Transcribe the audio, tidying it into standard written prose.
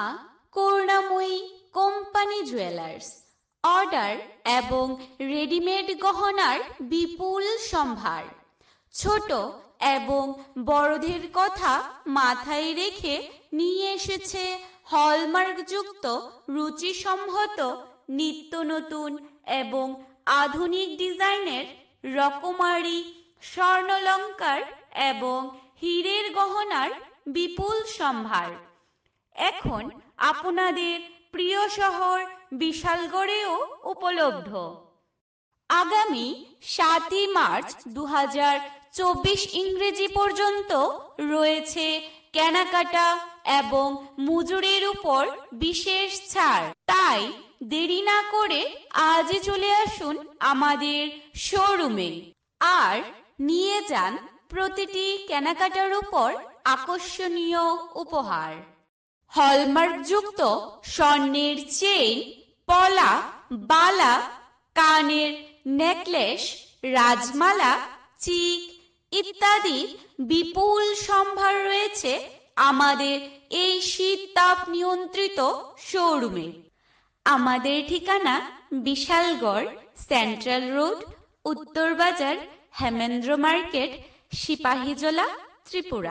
মা করুণাময়ী company jewellers. Order এবং readymade গহনার বিপুল সম্ভার। ছোট এবং বড়দের কথা মাথায় রেখে নিয়ে এসেছে হলমার্কযুক্ত রুচিসম্মত নিত্য নতুন এবং আধুনিক ডিজাইনের রকমারি স্বর্ণালংকার এবং হীরের গহনার বিপুল সম্ভার। এখন আপনাদের প্রিয় শহর বিশালগড়েও উপলব্ধ। আগামী 7 মার্চ 2024 ইংরেজি পর্যন্ত রয়েছে কেনাকাটা এবং মজুরির উপর বিশেষ ছাড়। তাই দেরি না করে আজই চলে আসুন আমাদের শোরুমে আর নিয়ে যান প্রতিটি কেনাকাটার উপর আকর্ষণীয় উপহার। হলমার্কযুক্ত স্বর্ণের চেইন, পলা, বালা, কানের নেকলেস, রাজমালা, চিক ইত্যাদি বিপুল সম্ভার রয়েছে আমাদের এই শীত তাপ নিয়ন্ত্রিত শোরুমে। আমাদের ঠিকানা বিশালগড়, সেন্ট্রাল রোড, উত্তর বাজার, হেমেন্দ্র মার্কেট, সিপাহীজলা, ত্রিপুরা।